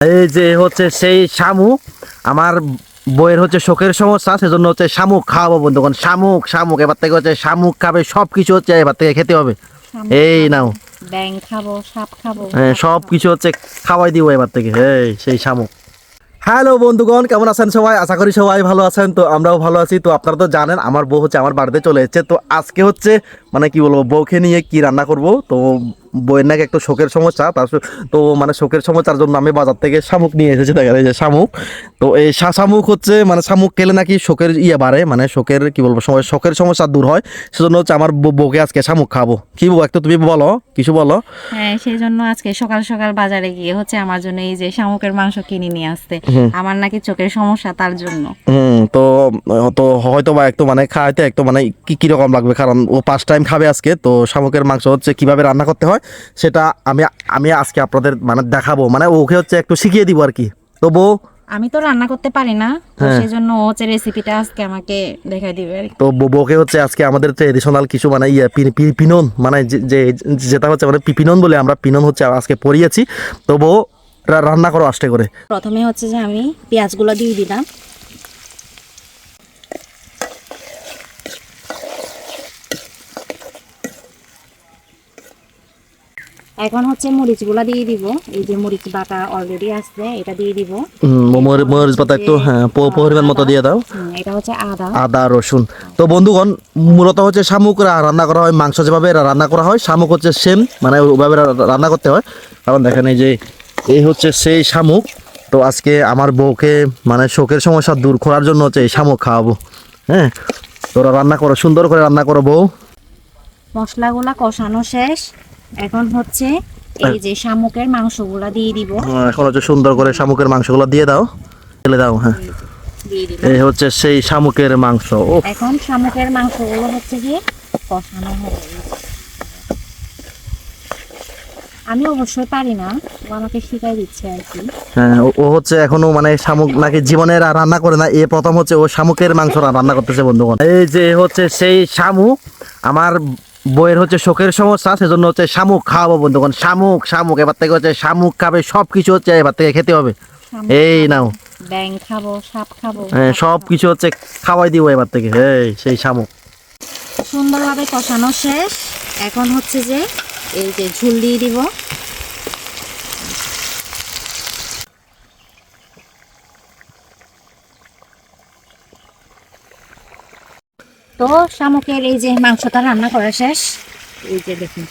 এই যে হচ্ছে সেই শামুক, আমার বইয়ের হচ্ছে শোকের সমস্যা, সেজন্য হচ্ছে শামুক খাওয়াবো বন্ধুগণ। শামুক শামুক এবার থেকে হচ্ছে শামুক খাবে, সব কিছু হচ্ছে এবার থেকে খেতে হবে। শামুক এই খাবো, নাও, ব্যাঙ খাবো, সাপ খাবো, হ্যাঁ, মাছ সব খাবো। কিছু হচ্ছে খাওয়াই দিব এবার থেকে। এই সেই শামুক। হ্যালো বন্ধুগণ, কেমন আছেন সবাই? আশা করি সবাই ভালো আছেন। তো আমরাও ভালো আছি। তো আপনারা তো জানেন আমার বউ হচ্ছে আমার বাড়িতে চলে এসেছে। তো আজকে হচ্ছে মানে কি বলবো, বউকে নিয়ে কি রান্না করব। তো বউয়ের নাকি একটু শোকের সমস্যা, তো মানে শোকের সমস্যার জন্য আমি বাজার থেকে শামুক নিয়ে এসেছি। দেখেন এই যে শামুক। তো এই শামুক হচ্ছে মানে শামুক খেলে নাকি শোকের বাড়ে, মানে শোকের কি বলবো শোকের সমস্যা দূর হয়। সেজন্য হচ্ছে আমার বউকে আজকে শামুক খাবো। কি বউ, একটু তুমি বলো, কিছু বলো। হ্যাঁ, সেই জন্য আজকে সকাল সকাল বাজারে গিয়ে হচ্ছে আমার জন্য এই যে শামুকের মাংস কিনে নিয়ে আসতে। আমার নাকি চোখের সমস্যা, তার জন্য। তো তো হয়তো বা একটু মানে খাইতে একটু মানে কি কিরকম লাগবে, কারণ ও ফার্স্ট টাইম খাবে আজকে। তো শামুকের মাংস হচ্ছে কিভাবে রান্না করতে হয় সেটা আমি আমি আজকে আপনাদের মানে দেখাবো, মানে ওকে হচ্ছে একটু শিখিয়ে দিব আর কি। তো বউ, আমি তো রান্না করতে পারি না, তো হ্যাঁ, সেই জন্য ও হচ্ছে রেসিপিটা আজকে আমাকে দেখাই দিবে আর কি। তো বউকে হচ্ছে আজকে আমাদের ট্রেডিশনাল কিছু মানে পিনন, মানে যেটা হচ্ছে মানে পিনন বলে আমরা পিনন হচ্ছে আজকে পরিয়েছি। তো বউ রান্না করো আস্তে করে। প্রথমে হচ্ছে যে আমি পেঁয়াজগুলো দিয়ে দিলাম। এখন হচ্ছে মরিচগুলো দিয়ে দিব। এই যে মরিচ বাটা অলরেডি আছে, এটা দিয়ে দিব। মরিচ পাতা একটু, হ্যাঁ, পরিমাণ মতো দিয়ে দাও। এটা হচ্ছে আদা। আদা রসুন। তো বন্ধুগণ, মূলত হচ্ছে শামুক রান্না করা হয়, মাংস যেভাবে রান্না করা হয় শামুক হচ্ছে সেম, মানে ওইভাবে রান্না করতে হয়। কারণ দেখেন এই যে এই হচ্ছে সেই শামুক। তো আজকে আমার বউকে মানে শোকের সমস্যা দূর করার জন্য হচ্ছে এই শামুক খাওয়াবো। হ্যাঁ, তোরা রান্না করো, সুন্দর করে রান্না করো বউ। মশলাগুলা কষানো শেষ। এখন হচ্ছে এই যে শামুকের মাংসগুলা দিয়ে দিব। এখন হচ্ছে সুন্দর করে শামুকের মাংসগুলো দিয়ে দাও, ঢেলে দাও। হ্যাঁ, দিয়ে দিব। এই হচ্ছে সেই শামুকের মাংস। ও, এখন শামুকের মাংসগুলো হচ্ছে গিয়ে কষানো হবে। আমি অবশ্যই পারি না, ও আমাকে শিখাই দিচ্ছে আর কি। হ্যাঁ, ও হচ্ছে এখনো মানে শামুক নাকি জীবনে রান্না করে না, এ প্রথম হচ্ছে ও শামুকের মাংস রান্না করতেছে বন্ধুগণ। এই যে হচ্ছে সেই শামুক, আমার বইয়ের হচ্ছে শোকের সমস্যা, সেজন্য হচ্ছে শামুক খাওয়াবো বন্ধুগণ। শামুক শামুক এবার থেকে হচ্ছে শামুক খাবে, সব কিছু হচ্ছে এবার থেকে খেতে হবে। শামুক এই খাবো, নাও, ব্যাঙ খাবো, সাপ খাবো, হ্যাঁ, মাছ সব খাবো। কিছু হচ্ছে খাওয়াই দিব এবার থেকে। এই সেই শামুক। সুন্দরভাবে কষানো শেষ। এখন হচ্ছে যে এই যে ঝুল দিয়ে দিব। তো শামুকের এই যে মাংসটা রান্না করা শেষ। এই যে দেখুন,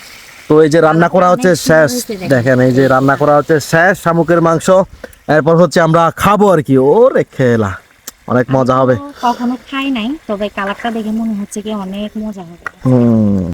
তো এই যে রান্না করা হচ্ছে অনেক সুন্দর শেষ, হয়েছে দেখেন এই যে রান্না করা হচ্ছে শেষ শামুকের মাংস। এরপর হচ্ছে আমরা খাবো আর কি। ওরে খেলা, অনেক মজা হবে। কখনো খাই নাই, তবে কালারটা দেখে মনে হচ্ছে কি অনেক মজা হবে। হুম।